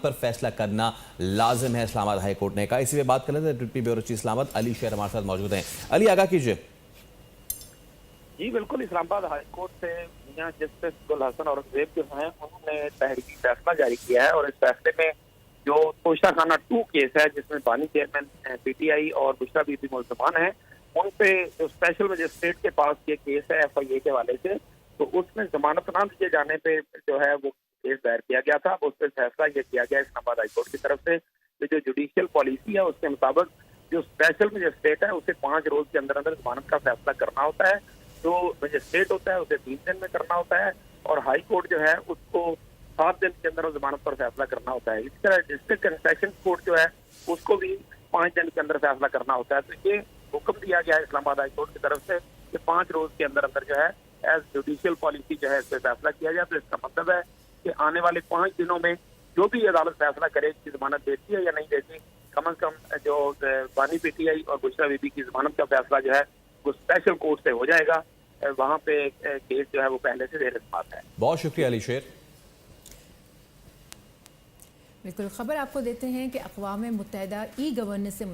پر فیصلہ کرنا لازم ہے، اسلام آباد ہائی کورٹ نے کہا۔ اسی پہ بات کر لیتے ہیں، ڈپٹی بیورو چیف اسلام آباد علی شیر ہمارے ساتھ موجود ہیں۔ علی، آگاہ کیجئے۔ جی بالکل، اسلام آباد ہائی کورٹ سے میاں جسٹس گل حسن اورنگزیب جو ہیں انہوں نے تحریری فیصلہ جاری کیا ہے، اور اس فیصلے میں جو توشہ خانہ 2 کیس ہے جس میں بانی چیئرمین پی ٹی آئی اور بشرا بی بی ملزمان ہیں، ان پہ جو اسپیشل مجسٹریٹ کے پاس یہ کیس ہے ایف آئی اے کے حوالے سے، تو اس میں ضمانت نہ دیے جانے پہ جو ہے وہ کیس دائر کیا گیا تھا۔ اس پہ فیصلہ یہ کیا گیا اسلام آباد ہائی کورٹ کی طرف سے کہ جو جوڈیشل پالیسی ہے اس کے مطابق جو اسپیشل مجسٹریٹ ہے اسے 5 روز کے اندر اندر ضمانت کا فیصلہ کرنا ہوتا ہے، جو مجسٹریٹ ہوتا ہے اسے 3 دن میں کرنا ہوتا ہے، اور ہائی کورٹ جو ہے اس کو 7 دن کے اندر ضمانت پر فیصلہ کرنا ہوتا ہے۔ اسی طرح ڈسٹرکٹ کنسٹرکشن کورٹ جو ہے اس کو بھی 5 دن کے اندر فیصلہ کرنا ہوتا ہے۔ تو یہ حکم دیا گیا ہے اسلام آباد ہائی کورٹ کی طرف سے کہ 5 روز کے اندر اندر جو ہے ایز جوڈیشل پالیسی جو ہے اس پہ فیصلہ کیا جائے۔ تو اس کا مطلب ہے کہ آنے والے 5 دنوں میں جو بھی عدالت فیصلہ کرے کہ ضمانت دیتی ہے یا نہیں دیتی، کم از کم جو بانی پی ٹی آئی اور بشرا بی بی کی ضمانت کا فیصلہ جو ہے وہ اسپیشل کورٹ سے ہو جائے گا۔ وہاں پہ کیس جو ہے وہ پہلے سے زیر سماعت ہے۔ بہت شکریہ علی شیر۔ بالکل، خبر آپ کو دیتے ہیں کہ اقوام متحدہ ای گورننس سے